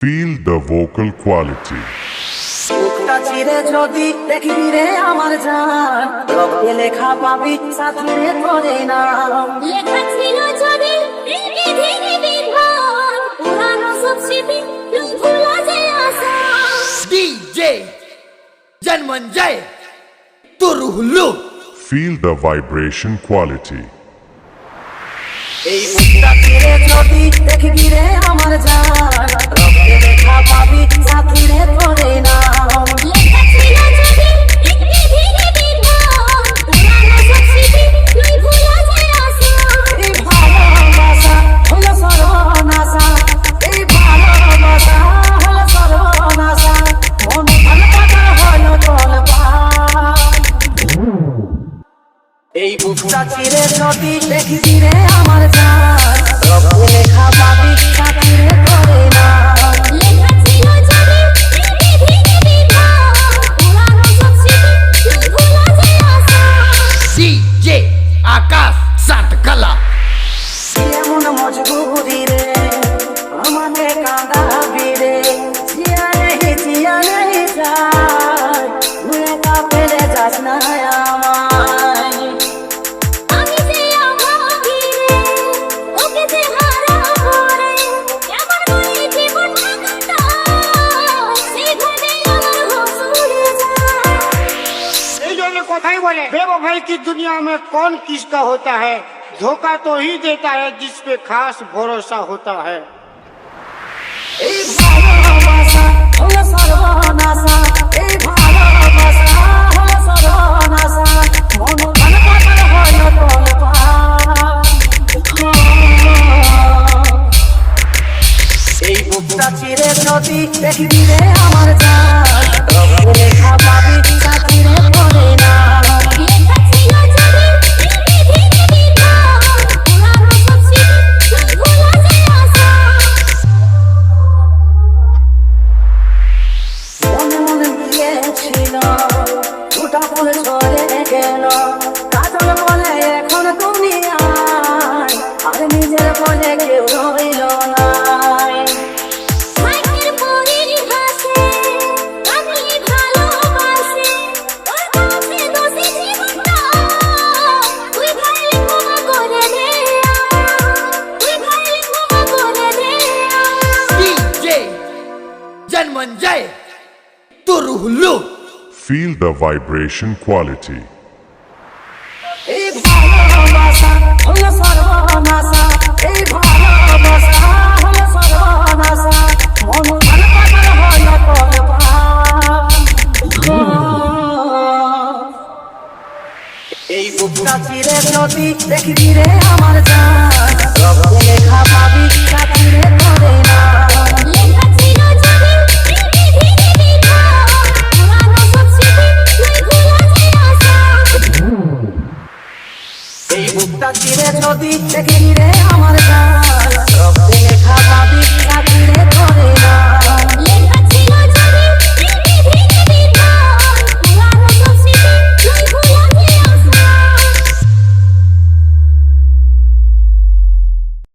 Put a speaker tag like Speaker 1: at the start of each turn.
Speaker 1: Feel the vocal quality.
Speaker 2: বুকটা চিরে যদি দেখবি রে আমার জান, রক্তে লেখা পাবি সাথে করে নাম।
Speaker 3: লেখা ছিল যদি ধীরে বিধান, পুরানো সব স্মৃতি তুই ভুলা যে আসা।
Speaker 4: DJ Janmanjay Turuhulu.
Speaker 1: Feel the vibration quality.
Speaker 2: এই বুকটা চিরে যদি দেখবি রে আমার জান, রক্তে লেখা পাবি সাথে করে নাম।
Speaker 3: লেখা ছিল যদি ধীরে বিধান, পুরানো সব স্মৃতি তুই ভুলা যে আসা।
Speaker 2: এই ভালোবাসা হলো সর্বনাশা, এই ভালোবাসা হলো সর্বনাশা, মন ভালোবাসা হলো তলপা। এই বুকটা চিরে যদি দেখবি রে আমার জান, রক্তে লেখা পাবি সাথে করে নাম।
Speaker 3: লেখা ছিল যদি ধীরে বিধান, পুরানো সব স্মৃতি তুই ভুলা যে আসা।
Speaker 4: DJ Akash Satkala.
Speaker 2: এমন মজবুরি রে আমাকে কাঁদাবি রে, জিয়া নেই যায়, তুই একা ফেলে যাস না আমায়।
Speaker 3: আমি যে অভাগী রে, ওকে যে হারাবো রে, এমন করে জীবনটা কাটাই, সেই ভেবে আমার হোশ উড়ে যায়।
Speaker 5: ये जो ये कोठाई बोले बेवफाई की दुनिया में कौन किसका होता है, धोखा तो ही देता है जिस पे खास भरोसा होता है।
Speaker 2: এই ভালোবাসা হলো সর্বনাশা, এই ভালোবাসা হলো সর্বনাশা, মন ভালোবাসা হলো তলপা। এই বুকটা চিরে যদি দেখবি রে আমার জান, রক্তে লেখা পাবি সাথে করে নাম।
Speaker 3: লেখা ছিল যদি ধীরে বিধান, পুরানো সব স্মৃতি তুই ভুলা যে আসা।
Speaker 2: মনে মনে গিয়েছিল দুটা ফুল ঝরে গেল, কাজল বলে এখন দুনিয়ায়, আর নিজের বলে কেউ রইল না।
Speaker 3: মাইকের পরীর হাসে, কাঁদলি ভালোবাসে, ওর কাছে দোষী জীবনটা, তুই ভাইলে ক্ষমা করে দে, তুই ভাইলে ক্ষমা করে দে।
Speaker 4: DJ Janmanjay Turuhulu.
Speaker 1: Feel the vibration quality.
Speaker 2: এই ভালোবাসা হলো সর্বনাশা, এই ভালোবাসা হলো সর্বনাশা, মন ভালোবাসা হলো তলপা। এই বুকটা চিরে যদি দেখবি রে আমার জান, রক্তে লেখা পাবি সাথে করে নাম।
Speaker 3: লেখা ছিল যদি ধীরে বিধান, পুরানো সব স্মৃতি তুই ভুলা যে আসা।
Speaker 2: এই বুকটা চিরে যদি দেখবি রে আমার জান, রক্তে